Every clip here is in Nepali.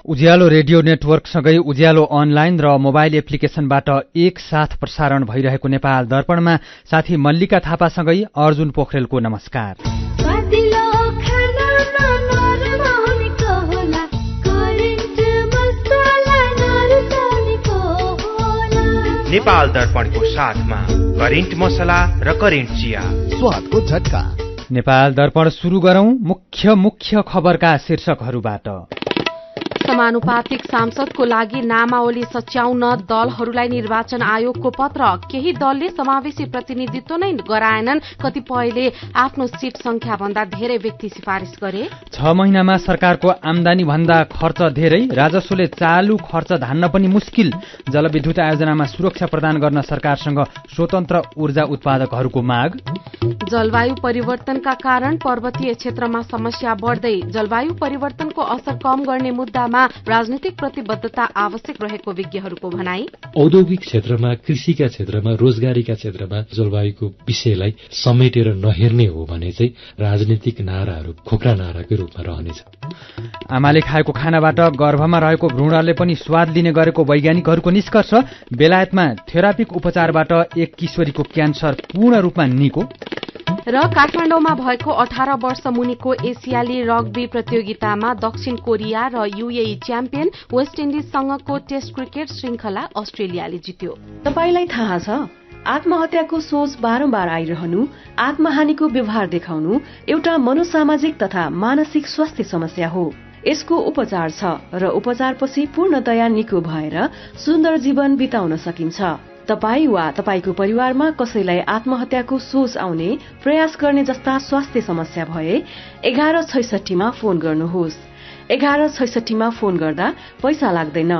उज्यालो रेडियो नेटवर्कसँगै उज्यालो अनलाइन र मोबाइल एप्लिकेशनबाट एकसाथ प्रसारण भइरहेको नेपाल दर्पणमा साथी मल्लिका थापासँगै अर्जुन पोखरेलको नमस्कार। नेपाल दर्पणको साथमा करेन्ट मसला र करेन्ट चिया, स्वादको झट्का। नेपाल दर्पण सुरु गरौं मुख्य खबरका शीर्षकहरूबाट। समानुपातिक सांसदको लागि नामावली सच्याउन दलहरूलाई निर्वाचन आयोगको पत्र। केही दलले समावेशी प्रतिनिधित्व नै गराएनन्, कतिपयले आफ्नो सीट संख्या भन्दा धेरै व्यक्ति सिफारिस गरे। 6 महिनामा सरकारको आमदानी भन्दा खर्च धेरै, राजस्वले चालू खर्च धान्न पनि मुस्किल। जलविद्युत आयोजनामा सुरक्षा प्रदान गर्न सरकारसँग स्वतन्त्र ऊर्जा उत्पादकहरूको माग। जलवायु परिवर्तनका कारण पर्वतीय क्षेत्रमा समस्या बढ्दै, जलवायु परिवर्तनको असर कम गर्ने मुद्दामा राजनीतिक प्रतिबद्धता आवश्यक रहेको विज्ञहरूको भनाई। औद्योगिक क्षेत्रमा, कृषिका क्षेत्रमा, रोजगारीका क्षेत्रमा जलवायुको विषयलाई समेटेर नहेर्ने हो भने चाहिँ राजनीतिक नाराहरू खोक्रा नाराकै रूपमा रहनेछ। आमाले खाएको खानाबाट गर्भमा रहेको भ्रूणले पनि स्वाद लिने गरेको वैज्ञानिकहरूको निष्कर्ष। बेलायतमा थेरापिक उपचारबाट एक किशोरीको क्यान्सर पूर्ण रूपमा निको। र काठमाडौँमा भएको 18 वर्ष मुनिको एसियाली रग्बी प्रतियोगितामा दक्षिण कोरिया र युएई च्याम्पियन, वेस्ट इन्डिजसँगको टेस्ट क्रिकेट श्रृंखला अस्ट्रेलियाले जित्यो। तपाईलाई थाहा छ, आत्महत्याको सोच बारम्बार आइरहनु, आत्महानिको व्यवहार देखाउनु एउटा मनोसामाजिक तथा मानसिक स्वास्थ्य समस्या हो। यसको उपचार छ र उपचारपछि पूर्णतया निको भएर सुन्दर जीवन बिताउन सकिन्छ। तपाई वा तपाईको परिवारमा कसैलाई आत्महत्याको सोच आउने, प्रयास गर्ने जस्ता स्वास्थ्य समस्या भए 1166 मा फोन गर्नुहोस्। 1166 मा फोन गर्दा पैसा लाग्दैन।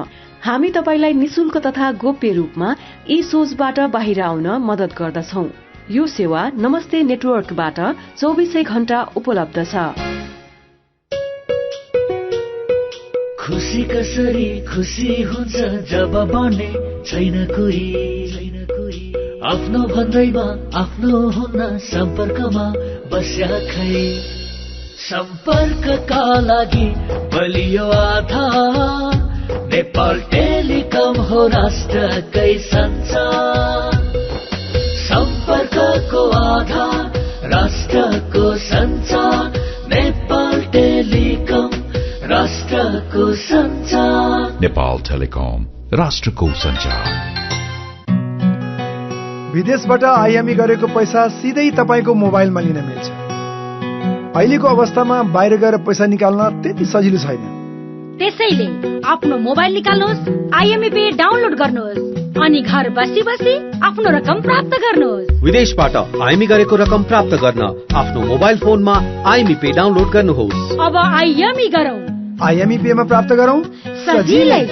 हामी तपाईलाई निशुल्क तथा गोप्य रूपमा यी सोचबाट बाहिर आउन मदत गर्दछौं। यो सेवा नमस्ते नेटवर्कबाट 24 घण्टा उपलब्ध छ। खुशी कसरी खुशी हुन्छ जब बने छैन कोही, आफ्नो भन्दैमा आफ्नो हुन्न सम्पर्कमा बस्या खै। सम्पर्कका लागि बलियो आधार नेपाल टेलिकम हो राष्ट्रकै सञ्चार। सम्पर्कको आधार राष्ट्रको सञ्चार, नेपाल टेलिकम राष्ट्रको सञ्चार। नेपाल टेलिकम राष्ट्रको सञ्चार। विदेशबाट आयामी गरेको पैसा सिधै तपाईको मोबाइलमा लिन मिल्छ। अहिलेको अवस्थामा बाहिर गएर पैसा निकाल्न त्यति सजिलो छैन। त्यसैले आफ्नो मोबाइल निकाल्नुहोस्, आइएमई पे डाउनलोड गर्नुहोस् अनि घर बसी बसी आफ्नो रकम प्राप्त गर्नुहोस्। विदेशबाट आइएमई गरेको रकम प्राप्त गर्न आफ्नो मोबाइल फोनमा आइएमई पे डाउनलोड गर्नुहोस्। अब आइएमई गरौँ, आइएमई पे मा प्राप्त गरौँ सजिलै।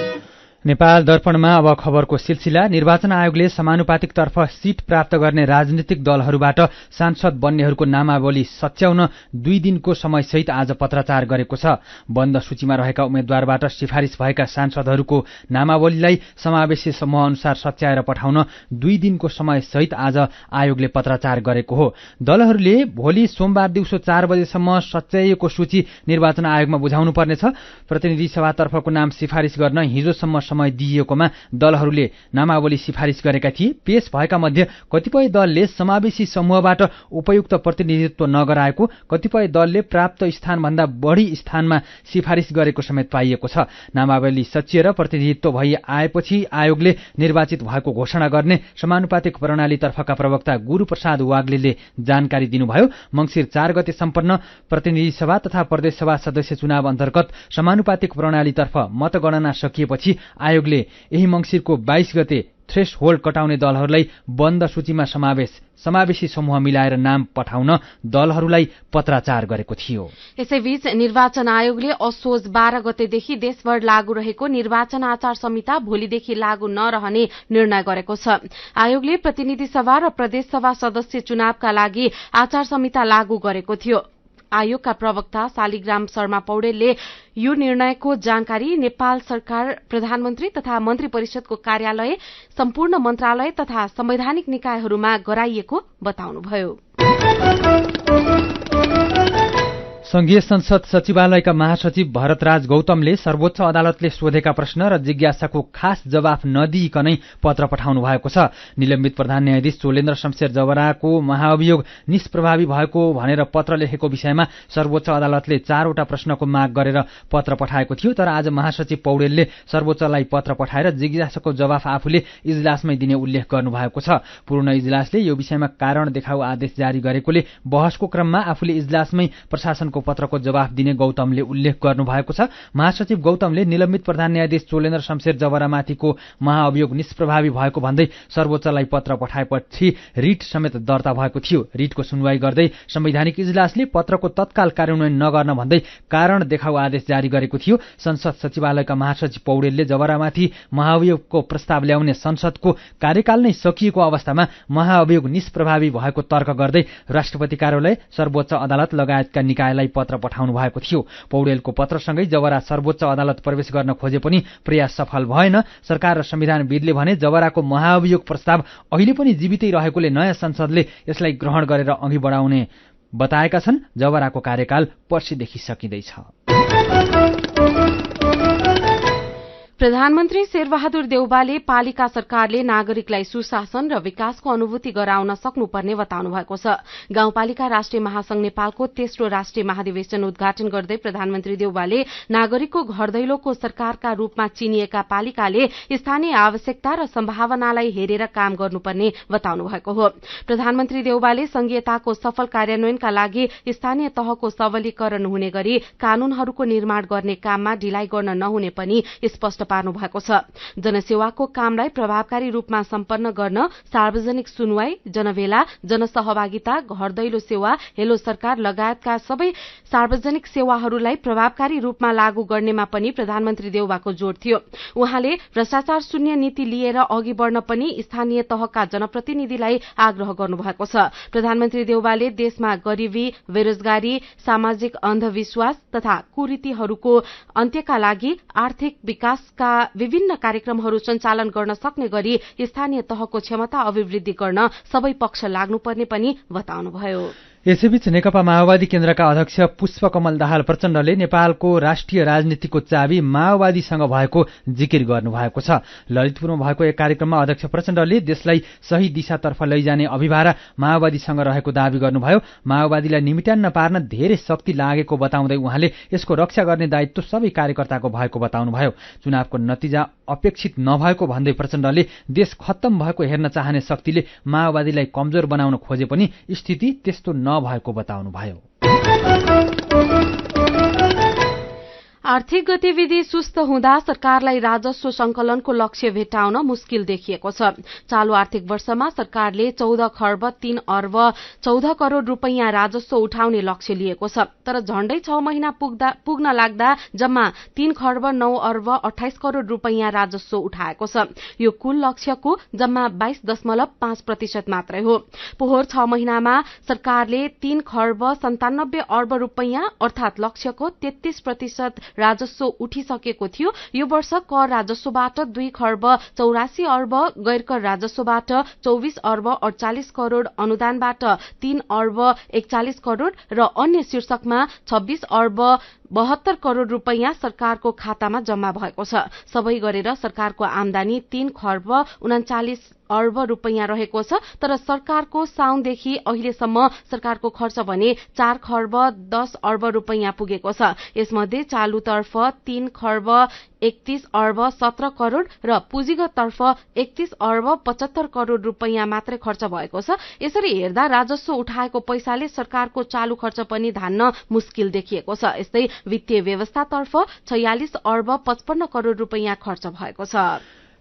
नेपाल दर्पणमा अब खबरको सिलसिला। निर्वाचन आयोगले समानुपातिक तर्फ सीट प्राप्त गर्ने राजनीतिक दलहरूबाट सांसद बन्नेहरूको नामावली सच्याउन 2 दिनको समयसहित आज पत्राचार गरेको छ। बन्द सूचीमा रहेका उम्मेद्वारबाट सिफारिस भएका सांसदहरूको नामावलीलाई समावेशी समूह अनुसार सच्याएर पठाउन 2 दिनको समयसहित आज आयोगले पत्राचार गरेको हो। दलहरूले भोलि सोमबार दिउँसो 4 बजेसम्म सच्याइएको सूची निर्वाचन आयोगमा बुझाउनु पर्नेछ। प्रतिनिधि सभातर्फको नाम सिफारिस गर्न हिजोसम्म समय दिइएकोमा दलहरूले नामावली सिफारिस गरेका थिए। पेश भएका मध्ये कतिपय दलले समावेशी समूहबाट उपयुक्त प्रतिनिधित्व नगराएको, कतिपय दलले प्राप्त स्थानभन्दा बढी स्थानमा सिफारिस गरेको समेत पाइएको छ। नामावली सचिएर प्रतिनिधित्व भई आएपछि आयोगले निर्वाचित भएको घोषणा गर्ने समानुपातिक प्रणालीतर्फका प्रवक्ता गुरूप्रसाद वाग्लेले जानकारी दिनुभयो। मंसिर 4 गते सम्पन्न प्रतिनिधि सभा तथा प्रदेश सभा सदस्य चुनाव अन्तर्गत समानुपातिक प्रणालीतर्फ मतगणना सकिएपछि आयोगले यही मंसिरको 22 गते थ्रेश होल्ड कटाउने दलहरूलाई बन्द सूचीमा समावेशी समूह मिलाएर नाम पठाउन दलहरूलाई पत्राचार गरेको थियो। यसैबीच निर्वाचन आयोगले असोज 12 गतेदेखि देशभर लागू रहेको निर्वाचन आचार संहिता भोलिदेखि लागू नरहने निर्णय गरेको छ। आयोगले प्रतिनिधि सभा र प्रदेश सभा सदस्य चुनावका लागि आचार संहिता लागू गरेको थियो। आयोगका प्रवक्ता शालिग्राम शर्मा पौडेलले यो निर्णयको जानकारी नेपाल सरकार, प्रधानमन्त्री तथा मन्त्री परिषदको कार्यालय, सम्पूर्ण मन्त्रालय तथा संवैधानिक निकायहरूमा गराइएको बताउनुभयो। संघीय संसद सचिवालयका महासचिव भरतराज गौतमले सर्वोच्च अदालतले सोधेका प्रश्न र जिज्ञासाको खास जवाफ नदिइकनै पत्र पठाउनु भएको छ। निलम्बित प्रधान न्यायाधीश चोलेन्द्र शमशेर जवराको महाअभियोग निष्प्रभावी भएको भनेर पत्र लेखेको विषयमा सर्वोच्च अदालतले 4 वटा प्रश्नको माग गरेर पत्र पठाएको थियो। तर आज महासचिव पौडेलले सर्वोच्चलाई पत्र पठाएर जिज्ञासाको जवाफ आफूले इजलासमै दिने उल्लेख गर्नुभएको छ। पूर्ण इजलासले यो विषयमा कारण देखाउ आदेश जारी गरेकोले बहसको क्रममा आफूले इजलासमै प्रशासनको पत्रको जवाफ दिने गौतमले उल्लेख गर्नुभएको छ। महासचिव गौतमले निलम्बित प्रधान न्यायाधीश चोलेन्द्र शमशेर जवरामाथिको महाअभियोग निष्प्रभावी भएको भन्दै सर्वोच्चलाई पत्र पठाएपछि रिट समेत दर्ता भएको थियो। रिटको सुनवाई गर्दै संवैधानिक इजलासले पत्रको तत्काल कार्यान्वयन नगर्न भन्दै कारण देखाउ आदेश जारी गरेको थियो। संसद सचिवालयका महासचिव पौडेलले जवरामाथि महाअभियोगको प्रस्ताव ल्याउने संसदको कार्यकाल नै सकिएको अवस्थामा महाअभियोग निष्प्रभावी भएको तर्क गर्दै राष्ट्रपति कार्यालय, सर्वोच्च अदालत लगायतका निकायलाई पत्र पठाउनु भएको थियो। पौडेलको पत्रसँगै जवरा सर्वोच्च अदालत प्रवेश गर्न खोजे पनि प्रयास सफल भएन। सरकार र संविधानविदले भने जवराको महाअभियोग प्रस्ताव अहिले पनि जीवितै रहेकोले नयाँ संसदले यसलाई ग्रहण गरेर अघि बढाउने बताएका छन्। जवराको कार्यकाल पर्सिदेखि सकिँदैछ। प्रधानमन्त्री शेरबहादुर देउवाले पालिका सरकारले नागरिकलाई सुशासन र विकासको अनुभूति गराउन सक्नुपर्ने बताउनु भएको छ। गाउँपालिका राष्ट्रिय महासंघ नेपालको तेस्रो राष्ट्रिय महाधिवेशन उद्घाटन गर्दै प्रधानमन्त्री देउवाले नागरिकको घर दैलोको सरकारका रूपमा चिनिएका पालिकाले स्थानीय आवश्यकता र सम्भावनालाई हेरेर काम गर्नुपर्ने बताउनु भएको हो। प्रधानमन्त्री देउवाले संघीयताको सफल कार्यान्वयनका लागि स्थानीय तहको सबलीकरण हुने गरी कानूनहरूको निर्माण गर्ने काममा ढिलाइ गर्न नहुने पनि स्पष्ट पार्नु भएको छ। जनसेवाको कामलाई प्रभावकारी रूपमा सम्पन्न गर्न सार्वजनिक सुनवाई, जनभेला, जनसहभागिता, घर दैलो सेवा, हेलो सरकार लगायतका सबै सार्वजनिक सेवाहरूलाई प्रभावकारी रूपमा लागू गर्नेमा पनि प्रधानमन्त्री देउवाको जोड़ थियो। उहाँले भ्रष्टाचार शून्य नीति लिएर अघि बढ़न पनि स्थानीय तहका जनप्रतिनिधिलाई आग्रह गर्नुभएको छ। प्रधानमन्त्री देउवाले देशमा गरीबी, बेरोजगारी, सामाजिक अन्धविश्वास तथा कुरीतिहरूको अन्त्यका लागि आर्थिक विकास का विभिन्न कार्यक्रमहरू सञ्चालन गर्न सक्ने गरी स्थानीय तहको क्षमता अभिवृद्धि गर्न सबै पक्ष लाग्नुपर्ने पनि बताउनुभयो। यसैबीच नेकपा माओवादी केन्द्रका अध्यक्ष पुष्पकमल दाहाल प्रचण्डले नेपालको राष्ट्रिय राजनीतिको चाबी माओवादीसँग भएको जिकिर गर्नुभएको छ। ललितपुरमा भएको एक कार्यक्रममा अध्यक्ष प्रचण्डले देशलाई सही दिशातर्फ लैजाने अभिभारा माओवादीसँग रहेको दावी गर्नुभयो। माओवादीलाई निमिट्यान्न पार्न धेरै शक्ति लागेको बताउँदै उहाँले यसको रक्षा गर्ने दायित्व सबै कार्यकर्ताको भएको बताउनुभयो। चुनावको नतिजा अपेक्षित नभएको भन्दै प्रचण्डले देश खत्तम भएको हेर्न चाहने शक्तिले माओवादीलाई कमजोर बनाउन खोजे पनि स्थिति त्यस्तो नभएको बताउनुभयो। आर्थिक गतिविधि सुस्त हुँदा सरकारलाई राजस्व संकलनको लक्ष्य भेट्टाउन मुस्किल देखिएको छ। चालू आर्थिक वर्षमा सरकारले 14 खर्ब 3 अर्ब 14 करोड़ रूपैयाँ राजस्व उठाउने लक्ष्य लिएको छ। तर झण्डै 6 महिना पुग्न लाग्दा जम्मा 3 खर्ब 9 अर्ब 28 करोड़ रूपैयाँ राजस्व उठाएको छ। यो कुल लक्ष्यको जम्मा 22.5% मात्रै हो। पोहोर 6 महिनामा सरकारले 3 खर्ब 97 अर्ब रूपैयाँ अर्थात लक्ष्यको 33% राजस्व उठिसकेको थियो। यो वर्ष कर राजस्वबाट 2 खर्ब 84 अर्ब, गैरकर राजस्वबाट 24 अर्ब 48 करोड़, अनुदानबाट 3 अर्ब 41 करोड़ र अन्य शीर्षकमा 26 अर्ब 72 करोड़ रूपैयाँ सरकारको खातामा जम्मा भएको छ। सबै गरेर सरकारको आमदानी 3 खर्ब 39 अर्ब रूपैयाँ रहेको छ। तर सरकारको साउनदेखि अहिलेसम्म सरकारको खर्च भने 4 खर्ब 10 अर्ब रूपैयाँ पुगेको छ। यसमध्ये चालुतर्फ 3 खर्ब 31 अर्ब 17 करोड़ र पुँजीगततर्फ 31 अर्ब 75 करोड़ रूपैयाँ मात्रै खर्च भएको छ। यसरी हेर्दा राजस्व उठाएको पैसाले सरकारको चालू खर्च पनि धान्न मुस्किल देखिएको छ। यस्तै वित्तीय व्यवस्थातर्फ 46 अर्ब 55 करोड़ रूपैयाँ खर्च भएको छ।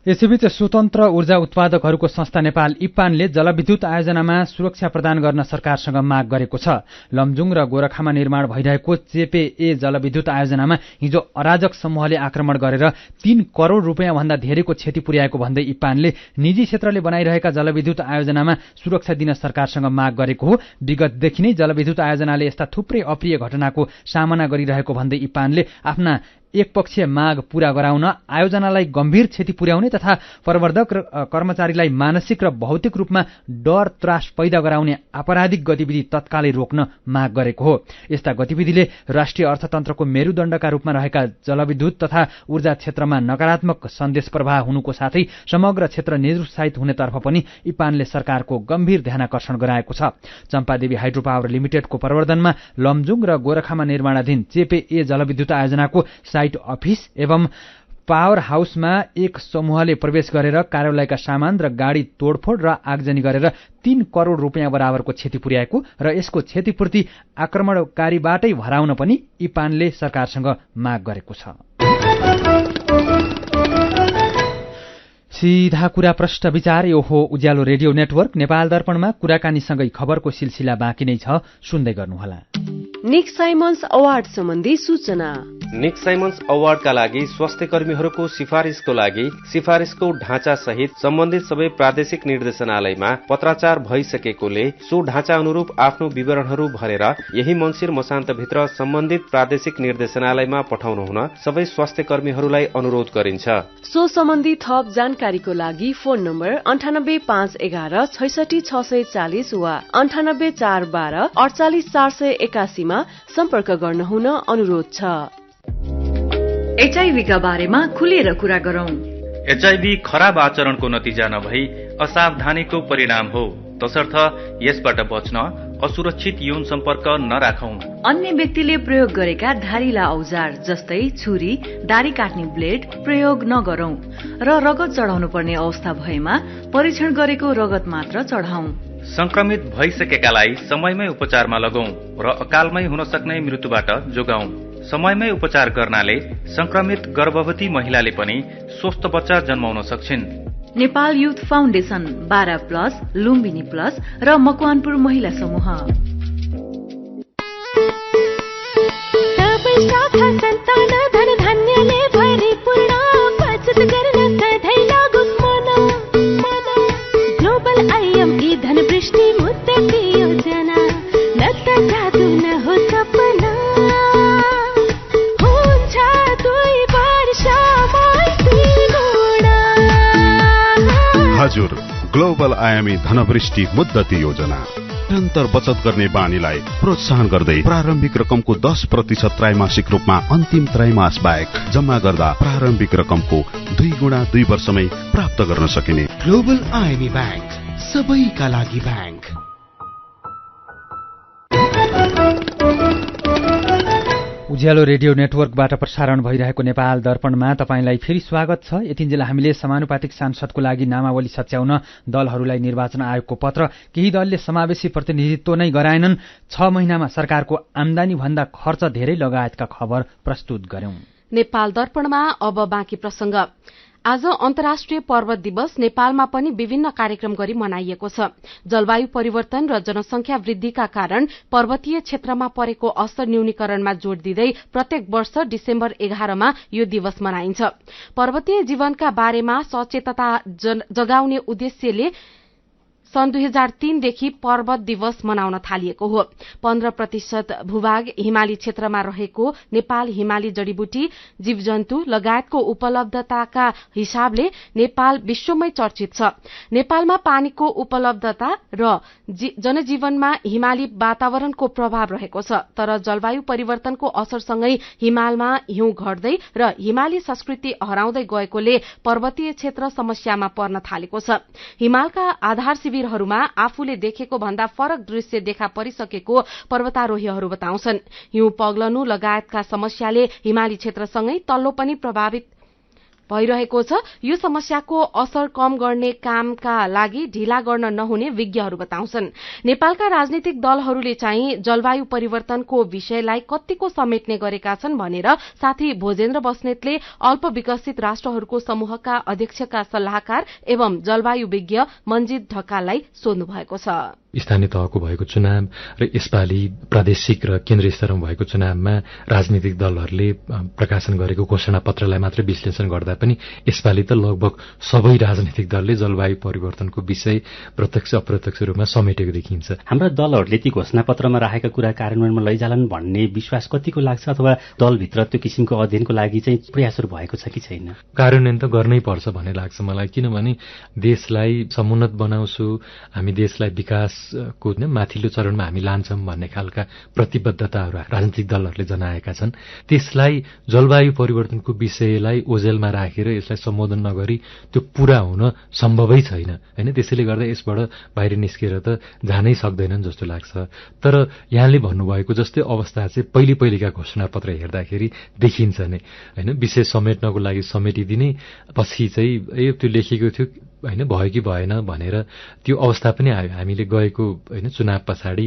यसैबीच स्वतन्त्र ऊर्जा उत्पादकहरूको संस्था नेपाल इप्पानले जलविद्युत आयोजनामा सुरक्षा प्रदान गर्न सरकारसँग माग गरेको छ। लमजुङ र गोरखामा निर्माण भइरहेको चेपे ए जलविद्युत आयोजनामा हिजो अराजक समूहले आक्रमण गरेर 3 करोड़ रूपैयाँ भन्दा धेरैको क्षति पुर्याएको भन्दै इप्पानले निजी क्षेत्रले बनाइरहेका जलविद्युत आयोजनामा सुरक्षा दिन सरकारसँग माग गरेको हो। विगतदेखि नै जलविद्युत आयोजनाले यस्ता थुप्रै अप्रिय घटनाको सामना गरिरहेको भन्दै इप्पानले आफ्ना एकपक्षीय माग पूरा गराउन आयोजनालाई गम्भीर क्षति पुर्याउने तथा प्रवर्धक कर्मचारीलाई मानसिक र भौतिक रूपमा डर त्रास पैदा गराउने आपराधिक गतिविधि तत्कालै रोक्न माग गरेको हो। यस्ता गतिविधिले राष्ट्रिय अर्थतन्त्रको मेरुदण्डका रूपमा रहेका जलविद्युत तथा ऊर्जा क्षेत्रमा नकारात्मक सन्देश प्रवाह हुनुको साथै समग्र क्षेत्र निरुत्साहित हुनेतर्फ पनि इपानले सरकारको गम्भीर ध्यानाकर्षण गराएको छ। चम्पादेवी हाइड्रो पावर लिमिटेडको प्रवर्धनमा लमजुङ र गोरखामा निर्माणाधीन चेपे ए जलविद्युत आयोजनाको साइट अफिस एवं पावर हाउसमा एक समूहले प्रवेश गरेर कार्यालयका सामान र गाडी तोडफोड र आगजनी गरेर 3 करोड रुपियाँ बराबरको क्षति पुर्याएको र यसको क्षतिपूर्ति आक्रमणकारीबाटै भराउन पनि इपानले सरकारसँग माग गरेको छ। सीधा कुरा प्रश्न विचार यो हो उज्यालो रेडियो नेटवर्क नेपाल दर्पणमा कुराकानीसँगै खबरको सिलसिला बाँकी नै छ, सुन्दै गर्नुहोला। निक साइमन्स अवार्ड सम्बन्धी सूचना। निक साइमन्स अवार्डका लागि स्वास्थ्य कर्मीहरूको सिफारिसको लागि सिफारिसको ढाँचा सहित सम्बन्धित सबै प्रादेशिक निर्देशनालयमा पत्राचार भइसकेकोले सो ढाँचा अनुरूप आफ्नो विवरणहरू भरेर यही मङ्सिर मसान्तभित्र सम्बन्धित प्रादेशिक निर्देशनालयमा पठाउनु हुन सबै स्वास्थ्य कर्मीहरूलाई अनुरोध गरिन्छ। सो सम्बन्धी थप जानकारीको लागि फोन नम्बर 98511 66640 वा 98412 48481 मा सम्पर्क गर्न हुन अनुरोध छ। एचआईभी का बारेमा खुलेर कुरा गरौं। एचआईभी खराब आचरणको नतिजा नभई असावधानीको परिणाम हो, तसर्थ यसबाट बच्न असुरक्षित यौन सम्पर्क नराखौं। अन्य व्यक्तिले प्रयोग गरेका धारिला औजार जस्तै छुरी, दारी काट्ने ब्लेड प्रयोग नगरौं र रगत चढाउनु पर्ने अवस्था भएमा परीक्षण गरेको रगत मात्र चढाउँ। संक्रमित भइसकेकालाई समयमै उपचारमा लगाउँ र अकालमै हुन सक्ने मृत्युबाट जोगाउँ। समयमै उपचार गर्नाले संक्रमित गर्भवती महिलाले पनि स्वस्थ बच्चा जन्माउन सक्छिन्। Nepal youth foundation 12+ Lumbini plus र मकवानपुर महिला समूह। हजुर, ग्लोबल आयामी धनवृष्टि मुद्दती योजना निरन्तर बचत गर्ने बानीलाई प्रोत्साहन गर्दै प्रारम्भिक रकमको 10% त्रैमासिक रूपमा अन्तिम त्रैमास बाहेक जम्मा गर्दा प्रारम्भिक रकमको 2 गुणा 2 वर्षमै प्राप्त गर्न सकिने ग्लोबल आयामी ब्याङ्क, सबैका लागि ब्याङ्क। उज्यालो रेडियो नेटवर्कबाट प्रसारण भइरहेको नेपाल दर्पणमा तपाईंलाई फेरि स्वागत छ। यतिन्जेल हामीले समानुपातिक सांसदको लागि नामावली सच्याउन दलहरूलाई निर्वाचन आयोगको पत्र, केही दलले समावेशी प्रतिनिधित्व नै गराएनन्, 6 महिनामा सरकारको आम्दानी भन्दा खर्च धेरै लगायतका खबर प्रस्तुत गर्यौं। नेपाल दर्पणमा अब बाँकी प्रसंग। आज अन्तर्राष्ट्रिय पर्वत दिवस नेपालमा पनि विभिन्न कार्यक्रम गरी मनाइएको छ। जलवायु परिवर्तन र जनसंख्या वृद्धिका कारण पर्वतीय क्षेत्रमा परेको असर न्यूनीकरणमा जोड़ दिँदै प्रत्येक वर्ष डिसेम्बर 11 मा यो दिवस मनाइन्छ। पर्वतीय जीवनका बारेमा सचेतता जगाउने उद्देश्यले सन् 2003 देखि पर्वत दिवस मनाउन थालिएको हो। 15% भूभाग हिमाली क्षेत्रमा रहेको नेपाल हिमाली जड़ीबुटी, जीवजन्तु लगायतको उपलब्धताका हिसाबले नेपाल विश्वमै चर्चित छ। नेपालमा पानीको उपलब्धता र जनजीवनमा हिमाली वातावरणको प्रभाव रहेको छ, तर जलवायु परिवर्तनको असरसँगै हिमालमा हिउँ घट्दै र हिमाली संस्कृति हराउँदै गएकोले पर्वतीय क्षेत्र समस्यामा पर्न थालेको छ। हिमालका आधार शिविरहरूमा आफूले देखेको भन्दा फरक दृश्य देखा परिसकेको पर्वतारोहीहरू बताउँछन्। हिउँ पग्लनु लगायतका समस्याले हिमाली क्षेत्रसँगै तल्लो पनि प्रभावित भइरहेको छ। यो समस्याको असर कम गर्ने कामका लागि ढिला गर्न नहुने विज्ञहरू बताउँछन्। नेपालका राजनीतिक दलहरूले चाहिँ जलवायु परिवर्तनको विषयलाई कतिको समेट्ने गरेका छन् भनेर साथी भोजेन्द्र बस्नेतले अल्प विकसित राष्ट्रहरूको समूहका अध्यक्षका सल्लाहकार एवं जलवायु विज्ञ मन्जित ढकाललाई सोध्नु भएको छ। स्थानीय तहको भएको चुनाव र यसपालि प्रादेशिक र केन्द्रीय स्तरमा भएको चुनावमा राजनीतिक दलहरूले प्रकाशन गरेको घोषणापत्रलाई मात्रै विश्लेषण गर्दा पनि यसपालि त लगभग सबै राजनीतिक दलले जलवायु परिवर्तनको विषय प्रत्यक्ष अप्रत्यक्ष रूपमा समेटेको देखिन्छ। हाम्रा दलहरूले ती घोषणापत्रमा राखेका कुरा कार्यान्वयनमा लैजालान् भन्ने विश्वास कतिको लाग्छ, अथवा दलभित्र त्यो किसिमको अध्ययनको लागि चाहिँ प्रयासहरू भएको छ कि छैन? कार्यान्वयन त गर्नै पर्छ भन्ने लाग्छ मलाई, किनभने देशलाई समुन्नत बनाउँछु, हामी देशलाई विकासको माथिल्लो चरणमा हामी लान्छौँ भन्ने खालका प्रतिबद्धताहरू राजनीतिक दलहरूले जनाएका छन्। त्यसलाई जलवायु परिवर्तनको विषयलाई ओझेलमा राखेर यसलाई सम्बोधन नगरी त्यो पूरा हुन सम्भवै छैन हैन। त्यसैले गर्दा यसबाट बाहिर निस्केर त जानै सक्दैनन् जस्तो लाग्छ। तर यहाँले भन्नुभएको जस्तै अवस्था चाहिँ पहिलेका घोषणापत्र हेर्दाखेरि देखिन्छ नै हैन। विषय समेट्नको लागि समेटिदिने, पछि चाहिँ त्यो लेखेको थियो हैन, भयो कि भएन भनेर त्यो अवस्था पनि आयो। हामीले गएको हैन चुनाव पछाडि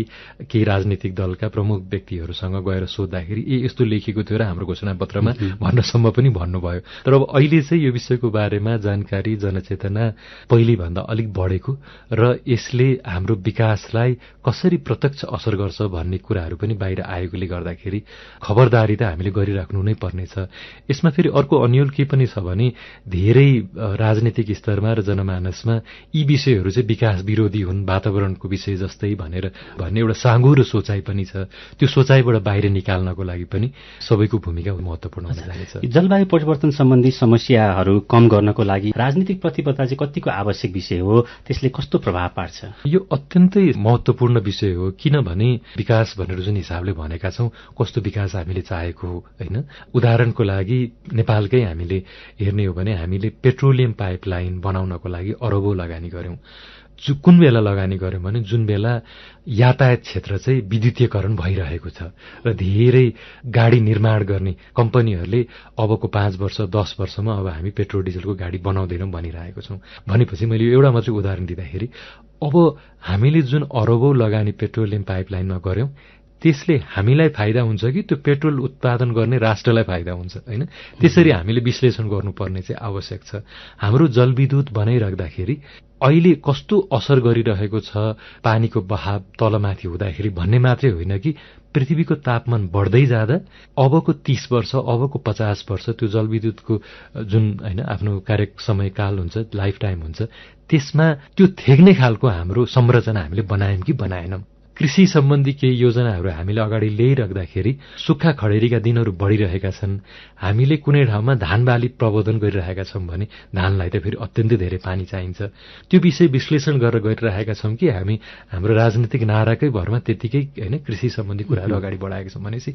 केही राजनीतिक दलका प्रमुख व्यक्तिहरूसँग गएर सोद्धाखेरि यस्तो लेखेको थियो र हाम्रो घोषणापत्रमा भन्नसम्म पनि भन्नुभयो। तर अब अहिले चाहिँ यो विषयको बारेमा जानकारी जनचेतना पहिलेभन्दा अलिक बढेको र यसले हाम्रो विकासलाई कसरी प्रत्यक्ष असर गर्छ भन्ने कुराहरू पनि बाहिर आएकोले गर्दाखेरि खबरदारी त हामीले गरिराख्नु नै पर्नेछ। यसमा फेरि अर्को अन्यल के पनि छ भने धेरै राजनीतिक स्तरमा र जनमानसमा यी विषयहरू चाहिँ विकास विरोधी हुन्, वातावरणको विषय जस्तै भन्ने एउटा साँघुरो सोचाइ पनि छ। त्यो सोचाइबाट बाहिर निकाल्नको लागि पनि सबैको भूमिका महत्त्वपूर्ण हुन जानेछ। जलवायु परिवर्तन सम्बन्धी समस्याहरू कम गर्नको लागि राजनीतिक प्रतिबद्धता चाहिँ कतिको आवश्यक विषय हो, त्यसले कस्तो प्रभाव पार्छ? यो अत्यन्तै महत्त्वपूर्ण विषय हो, किनभने विकास भनेर जुन हिसाबले भनेका छौँ, कस्तो विकास हामीले चाहेको हो हैन। उदाहरणको लागि नेपालकै हामीले हेर्ने हो भने हामीले पेट्रोलियम पाइपलाइन बनाउनको लागि अरबौं लगानी गर्यौं। कुन बेला लगानी गर्यौं भने जुन बेला यातायात क्षेत्र चाहिँ विद्युतीयकरण भइरहेको छ र धेरै गाडी निर्माण गर्ने कम्पनीहरूले अबको 5 वर्ष 10 वर्षमा अब हामी पेट्रोल डिजलको गाडी बनाउँदैनौँ भनिरहेको छौँ। भनेपछि मैले एउटा मात्रै उदाहरण दिँदाखेरि अब हामीले जुन अरबौं लगानी पेट्रोलियम पाइपलाइनमा गर्यौं त्यसले हामीलाई फाइदा हुन्छ कि त्यो पेट्रोल उत्पादन गर्ने राष्ट्रलाई फाइदा हुन्छ हैन। त्यसरी हामीले विश्लेषण गर्नुपर्ने चाहिँ आवश्यक छ। हाम्रो जलविद्युत बनाइराख्दाखेरि अहिले कस्तो असर गरिरहेको छ पानीको बहाव तलमाथि हुँदाखेरि भन्ने मात्रै होइन कि पृथ्वीको तापमान बढ्दै जाँदा अबको 30 वर्ष अबको 50 वर्ष त्यो जलविद्युतको जुन हैन आफ्नो कार्य समयकाल हुन्छ, लाइफ टाइम हुन्छ, त्यसमा त्यो थेग्ने खालको हाम्रो संरचना हामीले बनायौं कि बनाएनौं। कृषि सम्बन्धी केही योजनाहरू हामीले अगाडि ल्याइराख्दाखेरि सुक्खा खडेरीका दिनहरू बढिरहेका छन्। हामीले कुनै ठाउँमा धान बाली प्रबोधन गरिरहेका छौं भने धानलाई त फेरि अत्यन्तै धेरै पानी चाहिन्छ। त्यो विषय विश्लेषण गरेर गरिरहेका छौं कि हामी हाम्रो राजनीतिक नाराकै भरमा त्यतिकै हैन कृषि सम्बन्धी कुराहरू अगाडि बढाएका छौं भनेपछि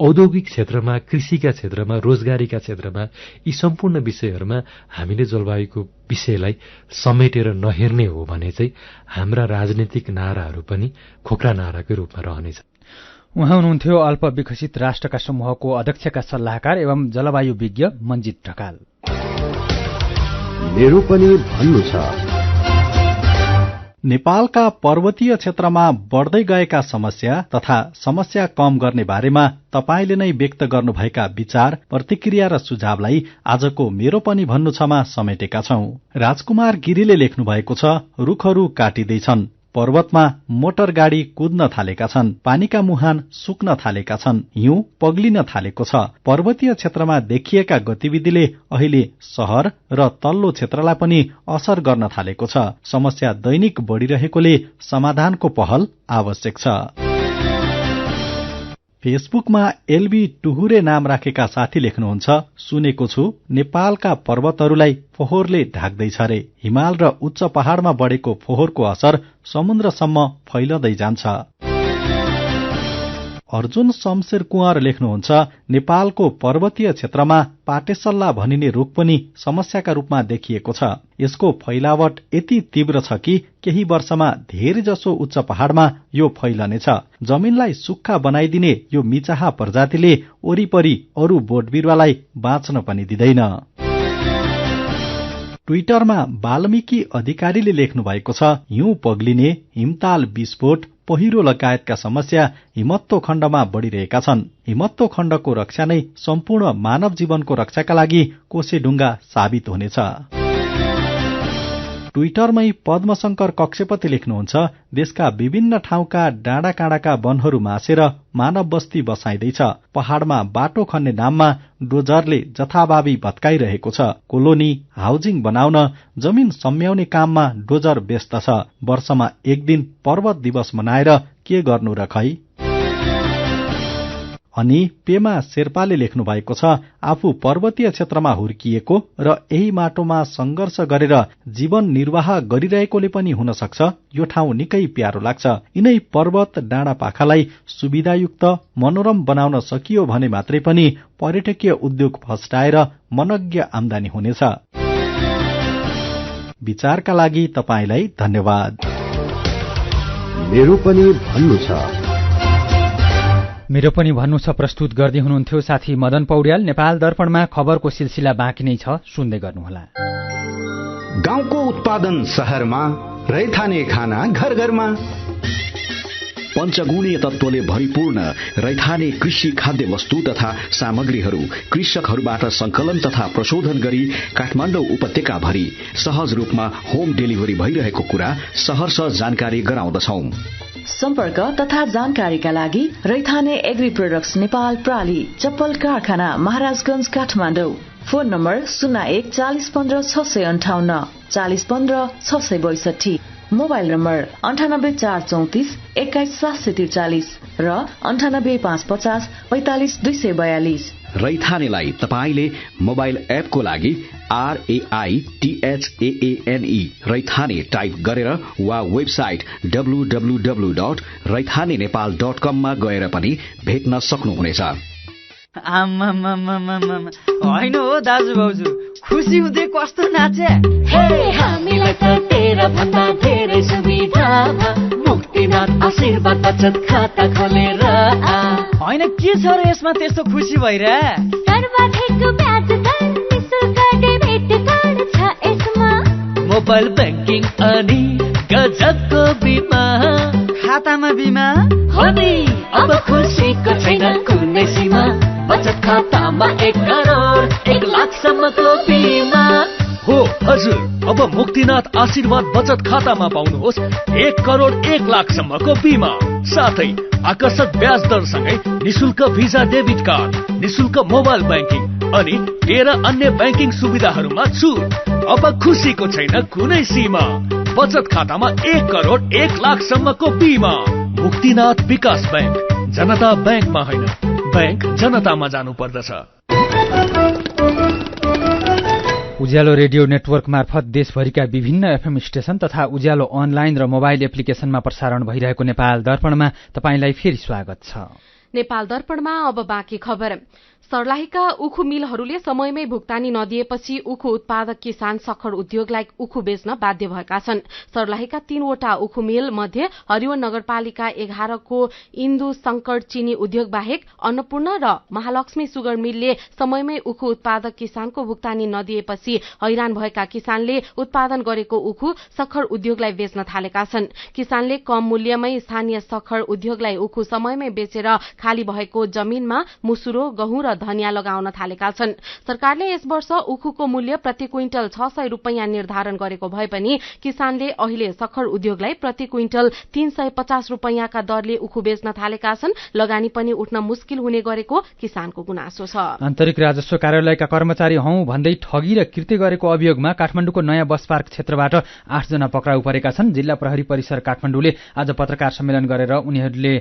औद्योगिक क्षेत्रमा, कृषिका क्षेत्रमा, रोजगारीका क्षेत्रमा यी सम्पूर्ण विषयहरूमा हामीले जलवायुको विषयलाई समेटेर नहेर्ने हो भने चाहिँ हाम्रा राजनीतिक नाराहरू पनि खोक्रा नाराकै रूपमा रहनेछ। उहाँ हुनुहुन्थ्यो अल्प विकसित राष्ट्रका समूहको अध्यक्षका सल्लाहकार एवं जलवायु विज्ञ मन्जित ढकाल। मेरो पनि भन्नु छ। नेपालका पर्वतीय क्षेत्रमा बढ्दै गएका समस्या तथा समस्या कम गर्ने बारेमा तपाईले नै व्यक्त गर्नुभएका विचार, प्रतिक्रिया र सुझावलाई आजको मेरो पनि भन्नु छमा समेटेका छौं। राजकुमार गिरीले लेख्नु भएको छ, रुखहरू काटिँदैछन्, पर्वतमा मोटर गाडी कुद्न थालेका छन्, पानीका मुहान सुक्न थालेका छन्, हिउँ पग्लिन थालेको छ। पर्वतीय क्षेत्रमा देखिएका गतिविधिले अहिले शहर र तल्लो क्षेत्रलाई पनि असर गर्न थालेको छ। समस्या दैनिक बढ़िरहेकोले समाधानको पहल आवश्यक छ। फेसबुकमा एलबी टुहुरे नाम राखेका साथी लेख्नुहुन्छ, सुनेको छु नेपालका पर्वतहरूलाई फोहोरले ढाक्दैछ रे। हिमाल र उच्च पहाड़मा बढेको फोहोरको असर समुद्रसम्म फैलदै जान्छ। अर्जुन शमशेर कुँवर लेख्नुहुन्छ, नेपालको पर्वतीय क्षेत्रमा पाटेसल्ला भनिने रुख पनि समस्याका रूपमा देखिएको छ। यसको फैलावट यति तीव्र छ कि केही वर्षमा धेरै जसो उच्च पहाड़मा यो फैलनेछ। जमिनलाई सुक्खा बनाइदिने यो मिचाहा प्रजातिले वरिपरि अरू बोट बिरुवालाई बाँच्न पनि दिँदैन। ट्विटरमा वाल्मीकि अधिकारीले लेख्नु भएको छ, हिउँ पग्लिने, हिमताल विस्फोट, पहिरो लगायतका समस्या हिमत्तो खण्डमा बढ़िरहेका छन्। हिमत्तो खण्डको रक्षा नै सम्पूर्ण मानव जीवनको रक्षाका लागि कोसेढुङ्गा साबित हुनेछ। ट्विटरमै पद्मशंकर कक्षपति लेख्नुहुन्छ, देशका विभिन्न ठाउँका डाँडा काँडाका वनहरू मासेर मानव बस्ती बसाइँदैछ। पहाड़मा बाटो खन्ने नाममा डोजरले जथाभावी भत्काइरहेको छ। कोलोनी हाउजिङ बनाउन जमिन सम्याउने काममा डोजर व्यस्त छ। वर्षमा एक दिन पर्वत दिवस मनाएर के गर्नु र खै। अनि पेमा शेर्पाले लेख्नु भएको छ, आफू पर्वतीय क्षेत्रमा हुर्किएको र यही माटोमा संघर्ष गरेर जीवन निर्वाह गरिरहेकोले पनि हुन सक्छ यो ठाउँ निकै प्यारो लाग्छ। यिनै पर्वत डाँडा पाखालाई सुविधायुक्त मनोरम बनाउन सकियो भने मात्रै पनि पर्यटकीय उद्योग फस्टाएर मनज्ञ आमदानी हुनेछ। विचारका लागि तपाईलाई धन्यवाद। मेरो पनि भन्नु छ। मेरो पनि भन्नु छ प्रस्तुत गर्दै हुनुहुन्थ्यो साथी मदन पौड्याल। नेपाल दर्पणमा खबरको सिलसिला बाँकी नै छ, सुन्दै गर्नुहोला। गाउँको उत्पादन शहरमा, रैथाने खाना घर घरमा। पञ्चगुणीय तत्त्वले भरिपूर्ण रैथाने कृषि खाद्य वस्तु तथा सामग्रीहरू कृषकहरूबाट संकलन तथा प्रशोधन गरी काठमाडौँ उपत्यका भरि सहज रूपमा होम डेलिभरी भइरहेको कुरा सहर्ष जानकारी गराउँदछौं। सम्पर्क तथा जानकारीका लागि रैथाने एग्री प्रोडक्ट्स नेपाल प्राली, चप्पल कारखाना, Maharajganj, Kathmandu. Phone number 01 40 15 658 40 15 662। Mobile number 98 434 21 743 र 98 550 45 242। रैथानेलाई तपाईले मोबाइल एपको लागि RAITHAANE रैथाने टाइप गरेर वा वेबसाइट www.raithanenepal.com मा गएर पनि भेट्न सक्नुहुनेछ। होइन हो दाजु भाउजू, खुसी हुँदै कस्तो नाचे। हामीलाई त तेरा भन्दा धेरै सुविधा मुक्तिनाथ आशीर्वाद बचत खाता खोलेर। होइन के छ र यसमा त्यस्तो खुसी भइरा? मोबाइल ब्याङ्किङ अनि गजबको बिमा। खातामा बिमा हो नि, अब खुसीको छैन कुनै सीमा। बचत खातामा 1 करोड 1 लाखसम्मको बिमा। हो हजुर, अब मुक्तिनाथ आशीर्वाद बचत खातामा पाउनुहोस् 1 करोड 1 लाखसम्मको बिमा, साथै आकर्षक ब्याज दरसँगै निशुल्क भिजा डेबिट कार्ड, निशुल्क मोबाइल ब्याङ्किङ अनि 13 अन्य ब्याङ्किङ सुविधाहरूमा छुट। अब खुसीको छैन कुनै सीमा। बचत खातामा 1 करोड 1 लाखसम्मको बिमा। मुक्तिनाथ विकास ब्याङ्क, जनता ब्याङ्कमा होइन, ब्याङ्क जनतामा जानु पर्दछ। उज्यालो रेडियो नेटवर्क मार्फत देशभरिका विभिन्न एफएम स्टेशन तथा उज्यालो अनलाइन र मोबाइल एप्लिकेशनमा प्रसारण भइरहेको नेपाल दर्पणमा तपाईंलाई फेरि स्वागत छ। नेपाल दर्पणमा अब बाँकी खबर। सर्लाहीका उखु मिलहरूले समयमै भुक्तानी नदिएपछि उखु उत्पादक किसान सखर उद्योगलाई उखु बेच्न बाध्य भएका छन्। सर्लाहीका 3वटा उखु मिल मध्ये हरिवन नगरपालिका 11 को इन्दु शंकर चिनी उद्योग बाहेक अन्नपूर्ण र महालक्ष्मी सुगर मिलले समयमै उखु उत्पादक किसानको भुक्तानी नदिएपछि हैरान भएका किसानले उत्पादन गरेको उखु सखर उद्योगलाई बेच्न थालेका छन्। किसानले कम मूल्यमै स्थानीय सखर उद्योगलाई उखु समयमै बेचेर खाली भएको जमिनमा मुसुरो, गहुँ र धनिया लगाउन थालेका छन्। सरकारले यस वर्ष उखुको मूल्य प्रति क्विन्टल 600 रुपैयाँ निर्धारण गरेको भए पनि किसानले अहिले सखर उद्योगलाई प्रति क्विन्टल 350 रुपैयाँका दरले उखु बेच्न थालेका छन्। लगानी पनि उठ्न मुस्किल हुने गरेको किसानको गुनासो छ। आन्तरिक राजस्व कार्यालयका कर्मचारी हौं भन्दै ठगी र कृत्य गरेको अभियोगमा काठमाडौँको नयाँ बस पार्क क्षेत्रबाट 8 जना पक्राउ परेका छन्। जिल्ला प्रहरी परिसर काठमाडौँले आज पत्रकार सम्मेलन गरेर उनीहरूले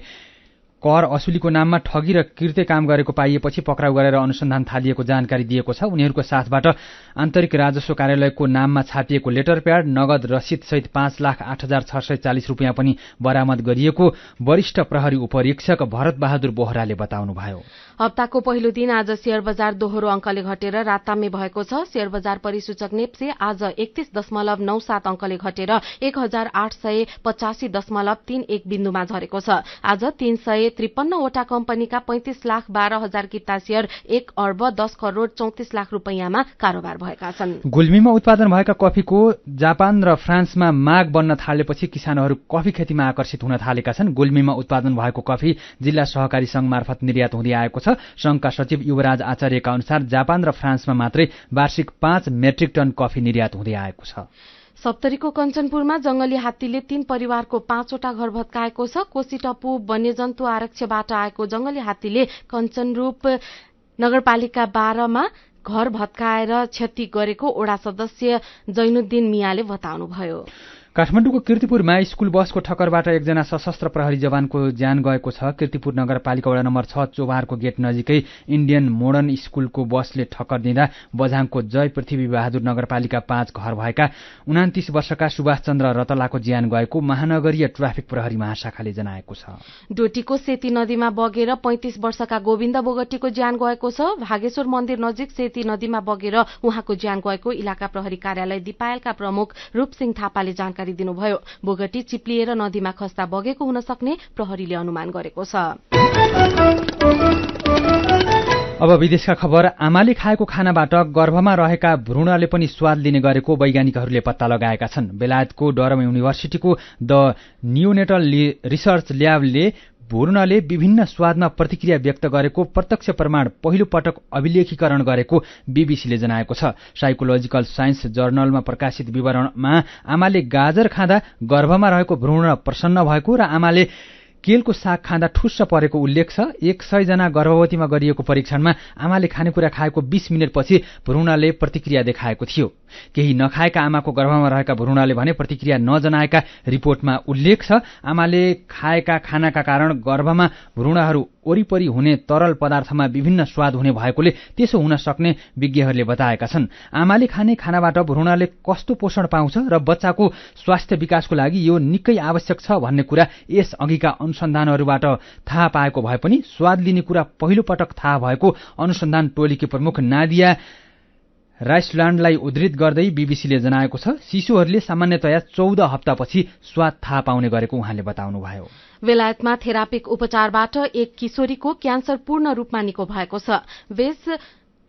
कर असुलीको नाममा ठगी र कृत्य काम गरेको पाइएपछि पक्राउ गरेर अनुसन्धान थालिएको जानकारी दिएको छ। उनीहरूको साथबाट आन्तरिक राजस्व कार्यालयको नाममा छापिएको लेटर प्याड, नगद रसिद सहित 5,08,640 रुपियाँ पनि बरामद गरिएको वरिष्ठ प्रहरी उपरीक्षक भरत बहादुर बोहराले बताउनुभयो। हप्ताको पहिलो दिन आज शेयर बजार दोहोरो अङ्कले घटेर रातामे भएको छ। शेयर बजार परिसूचक नेप्से आज 31.97 अङ्कले घटेर 1,885.31 बिन्दुमा झरेको छ। आज 353 वटा कम्पनीका 35,12,000 किता शेयर 1 अर्ब 10 करोड 34 लाख रुपैयाँमा कारोबार भएका छन्। गुल्मीमा उत्पादन भएका कफीको जापान र फ्रान्समा माग बन्न थालेपछि किसानहरू कफी खेतीमा आकर्षित हुन थालेका छन्। गुल्मीमा उत्पादन भएको कफी जिल्ला सहकारी संघ मार्फत निर्यात हुँदै आएको छ। संघका सचिव युवराज आचार्यका अनुसार जापान र फ्रान्समा मात्रै वार्षिक 5 मेट्रिक टन कफी निर्यात हुँदै आएको छ। सप्तरीको कञ्चनपुरमा जंगली हात्तीले 3 परिवारको 5वटा घर भत्काएको छ। कोसीटपु वन्यजन्तु आरक्षबाट आएको जंगली हात्तीले कञ्चनरूप नगरपालिका 12 मा घर भत्काएर क्षति गरेको ओडा सदस्य जैनुद्दिन मियाले बताउनुभयो। काठमाडौँको कीर्तिपुरमा स्कूल बसको ठक्करबाट एकजना सशस्त्र प्रहरी जवानको ज्यान गएको छ। कीर्तिपुर नगरपालिका वडा नम्बर 6 चोभारको गेट नजिकै इन्डियन मोडर्न स्कूलको बसले ठक्कर दिँदा बझाङको जय पृथ्वी बहादुर नगरपालिका 5 घर भएका 29 वर्षका सुभाष चन्द्र रतलाको ज्यान गएको महानगरीय ट्राफिक प्रहरी महाशाखाले जनाएको छ। डोटीको सेती नदीमा बगेर 35 वर्षका गोविन्द बोगटीको ज्यान गएको छ। भागेश्वर मन्दिर नजिक सेती नदीमा बगेर उहाँको ज्यान गएको इलाका प्रहरी कार्यालय दिपायलका प्रमुख रूपसिंह थापाले जानकारी दिनुभयो। बोगटी चिप्लिएर नदीमा खस्दा बगेको हुन सक्ने प्रहरीले अनुमान गरेको छ। अब विदेशका खबर। आमाले खाएको खानाबाट गर्भमा रहेका भ्रूणले पनि स्वाद लिने गरेको वैज्ञानिकहरूले पत्ता लगाएका छन्। बेलायतको डरम युनिभर्सिटीको द नियोनेटल रिसर्च ल्याबले भ्रूणले विभिन्न स्वादमा प्रतिक्रिया व्यक्त गरेको प्रत्यक्ष प्रमाण पहिलो पटक अभिलेखीकरण गरेको बीबीसीले जनाएको छ। साइकोलोजिकल साइन्स जर्नलमा प्रकाशित विवरणमा आमाले गाजर खाँदा गर्भमा रहेको भ्रूण प्रसन्न भएको र आमाले केलको साग खाँदा ठुस्स परेको उल्लेख छ। 100 जना गर्भवतीमा गरिएको परीक्षणमा आमाले खानेकुरा खाएको 20 मिनेटपछि भ्रूणले प्रतिक्रिया देखाएको थियो। केही नखाएका आमाको गर्भमा रहेका भ्रूणले भने प्रतिक्रिया नजनाएका रिपोर्टमा उल्लेख छ। आमाले खाएका खानाका कारण गर्भमा भ्रूणहरू वरिपरि हुने तरल पदार्थमा विभिन्न स्वाद हुने भएकोले त्यसो हुन सक्ने विज्ञहरूले बताएका छन्। आमाले खाने खानाबाट भ्रूणले कस्तो पोषण पाउँछ र बच्चाको स्वास्थ्य विकासको लागि यो निकै आवश्यक छ भन्ने कुरा यस अघिका अनुसन्धानहरूबाट थाहा पाएको भए पनि स्वाद लिने कुरा पहिलो पटक थाहा भएको अनुसन्धान टोलीकी प्रमुख नादिया राइसल्यान्डलाई उद्धृत गर्दै बीबीसीले जनाएको छ। शिशुहरूले सामान्यतया 14 हप्तापछि स्वाद थाहा पाउने गरेको उहाँले बताउनुभयो। बेलायतमा थेरापिक उपचारबाट एक किशोरीको क्यान्सर पूर्ण रूपमा निको भएको छ। बेस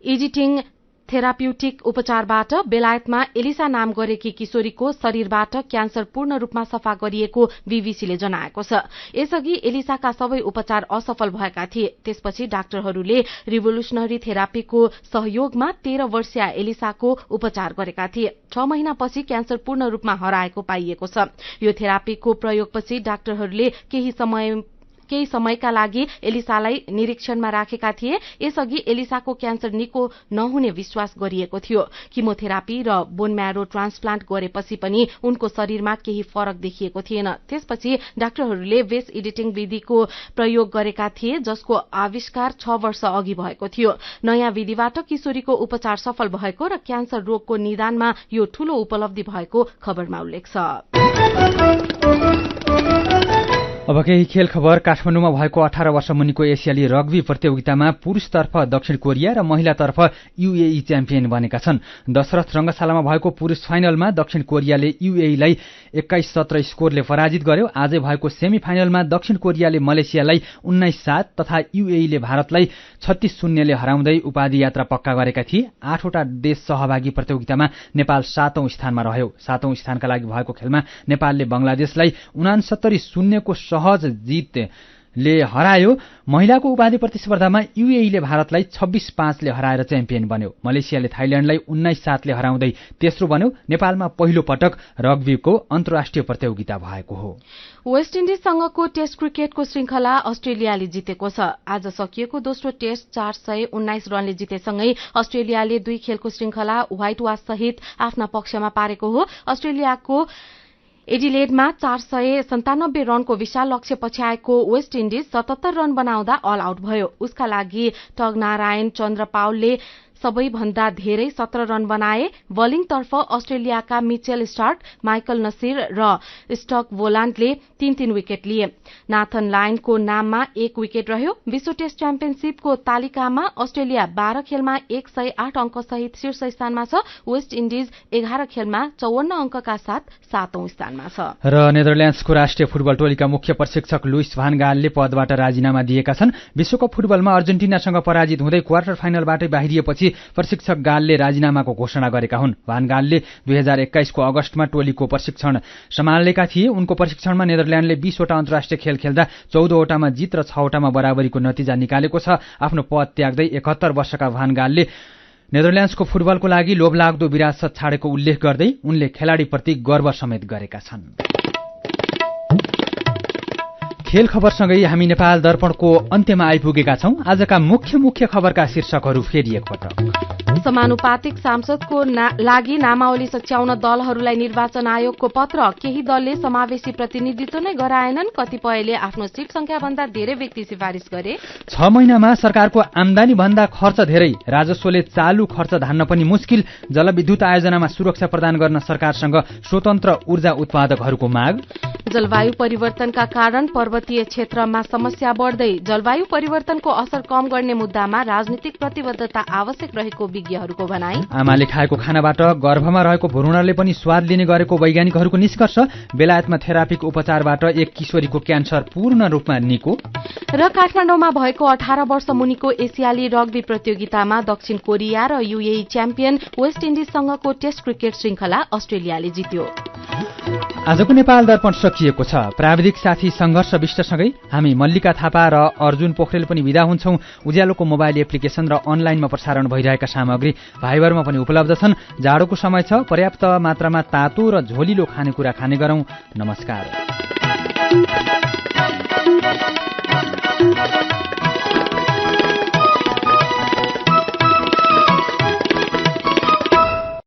एडिटिङ थेराप्युटिक उपचारबाट बेलायतमा एलिसा नाम गरेकी किशोरीको शरीरबाट क्यान्सर पूर्ण रूपमा सफा गरिएको बीबीसीले जनाएको छ। यसअघि एलिसाका सबै उपचार असफल भएका थिए। त्यसपछि डाक्टरहरूले रिभोल्युसनरी थेरापीको सहयोगमा 13 वर्षीय एलिसाको उपचार गरेका थिए। 6 महिनापछि क्यान्सर पूर्ण रूपमा हराएको पाइएको छ। यो थेरापीको प्रयोगपछि डाक्टरहरूले केही समयका लागि एलिसालाई निरीक्षणमा राखेका थिए। यसअघि एलिसाको क्यान्सर निको नहुने विश्वास गरिएको थियो। किमोथेरापी र बोन म्यारो ट्रान्सप्लान्ट गरेपछि पनि उनको शरीरमा केही फरक देखिएको थिएन। त्यसपछि डाक्टरहरूले बेस एडिटिङ विधिको प्रयोग गरेका थिए जसको आविष्कार 6 वर्ष अघि भएको थियो। नयाँ विधिबाट किशोरीको उपचार सफल भएको र क्यान्सर रोगको निदानमा यो ठूलो उपलब्धि भएको खबरमा उल्लेख छ। अब केही खेल खबर। काठमाडौँमा भएको 18 वर्ष मुनिको एसियाली रग्बी प्रतियोगितामा पुरुषतर्फ दक्षिण कोरिया र महिलातर्फ यूएई च्याम्पियन बनेका छन्। दशरथ रंगशालामा भएको पुरुष फाइनलमा दक्षिण कोरियाले यूएईलाई 21-17 स्कोरले पराजित गर्यो। आजै भएको सेमी फाइनलमा दक्षिण कोरियाले मलेसियालाई 19-7 तथा यूएईले भारतलाई 36-0 ले हराउँदै उपाधि यात्रा पक्का गरेका थिए। 8 वटा देश सहभागी प्रतियोगितामा नेपाल 7औं स्थानमा रह्यो। 7औं स्थानका लागि भएको खेलमा नेपालले बंगलादेशलाई 69-0 को सहज जितले हरायो। महिलाको उपाधि प्रतिस्पर्धामा यूएईले भारतलाई 26-5 ले हराएर च्याम्पियन बन्यो। मलेसियाले थाइल्याण्डलाई 19-7 ले हराउँदै तेस्रो बन्यो। नेपालमा पहिलो पटक रग्बीको अन्तर्राष्ट्रिय प्रतियोगिता भएको हो। वेस्ट इन्डिजसँगको टेस्ट क्रिकेटको श्रृंखला अस्ट्रेलियाले जितेको छ। आज सकिएको दोस्रो टेस्ट 419 रनले जितेसँगै अस्ट्रेलियाले 2 खेलको श्रृंखला व्हाइट वाश सहित आफ्ना पक्षमा पारेको हो। अस्ट्रेलियाको एडिलेडमा 497 रनको विशाल लक्ष्य पछ्याएको वेस्ट इन्डिज 77 रन बनाउँदा अल आउट भयो। उसका लागि टगनारायण चन्द्र पाउलले सबैभन्दा धेरै 17 रन बनाए। बलिङतर्फ अस्ट्रेलियाका मिचेल स्टार्क, माइकल नसिर र स्टक वोलान्डले 3-3 विकेट लिए। नाथन लायनको नाममा 1 विकेट रह्यो। विश्व टेस्ट च्याम्पियनशीपको तालिकामा अस्ट्रेलिया 12 खेलमा 108 अंक सहित शीर्ष स्थानमा छ। वेस्ट इन्डिज 11 खेलमा 54 अंकका साथ 7औं स्थानमा छ। र नेदरल्याण्ड्सको राष्ट्रिय फुटबल टोलीका मुख्य प्रशिक्षक लुइस भान गालले पदबाट राजीनामा दिएका छन्। विश्वकप फुटबलमा अर्जेन्टिनासँग पराजित हुँदै क्वार्टर फाइनलबाटै बाहिरिएपछि प्रशिक्षक गालले राजीनामाको घोषणा गरेका हुन्। भान गालले 2021 को अगस्तमा टोलीको प्रशिक्षण सम्हालेका थिए। उनको प्रशिक्षणमा नेदरल्याण्डले 20 वटा अन्तर्राष्ट्रिय खेल खेल्दा 14 वटामा जित र 6 वटामा बराबरीको नतिजा निकालेको छ। आफ्नो पद त्याग्दै 71 वर्षका भान गालले नेदरल्यान्ड्सको फुटबलको लागि लोभलाग्दो विरासत छाडेको उल्लेख गर्दै उनले खेलाडीप्रति गर्व समेत गरेका छन्। खेल खबरसँगै हामी नेपाल दर्पणको अन्त्यमा आइपुगेका छौं। आजका मुख्य खबरका शीर्षकहरू फेरि एकपटक। समानुपातिक सांसदको लागि नामावली सच्याउन दलहरूलाई निर्वाचन आयोगको पत्र। केही दलले समावेशी प्रतिनिधित्व नै गराएनन्। कतिपयले आफ्नो सीट संख्या भन्दा धेरै व्यक्ति सिफारिस गरे। 6 महिनामा सरकारको आम्दानी भन्दा खर्च धेरै। राजस्वले चालू खर्च धान्न पनि मुस्किल। जलविद्युत आयोजनामा सुरक्षा प्रदान गर्न सरकारसँग स्वतन्त्र ऊर्जा उत्पादकहरूको माग। जलवायु परिवर्तनका कारण पर्वतीय क्षेत्रमा समस्या बढ्दै। जलवायु परिवर्तनको असर कम गर्ने मुद्दामा राजनीतिक प्रतिबद्धता आवश्यक रहेको विज्ञहरूको भनाई। आमाले खाएको खानाबाट गर्भमा रहेको भ्रूणले पनि स्वाद लिने गरेको वैज्ञानिकहरूको निष्कर्ष। बेलायतमा थेरापीको उपचारबाट एक किशोरीको क्यान्सर पूर्ण रूपमा निको। र काठमाडौँमा भएको 18 वर्ष मुनिको एसियाली रग्बी प्रतियोगितामा दक्षिण कोरिया र युएई च्याम्पियन वेस्ट इन्डिजसँगको टेस्ट क्रिकेट श्रृंखला अस्ट्रेलियाले जित्यो। आजको नेपाल दर्पण सकिएको छ। प्राविधिक साथी संघर्ष विष्टसँगै हामी मल्लिका थापा र अर्जुन पोखरेल पनि विदा हुन्छौं। उज्यालोको मोबाइल एप्लिकेशन र अनलाइनमा प्रसारण भइरहेका सामग्री भाइबरमा पनि उपलब्ध छन्। जाडोको समय छ। पर्याप्त मात्रामा तातो र झोलिलो खानेकुरा खाने गरौं। नमस्कार।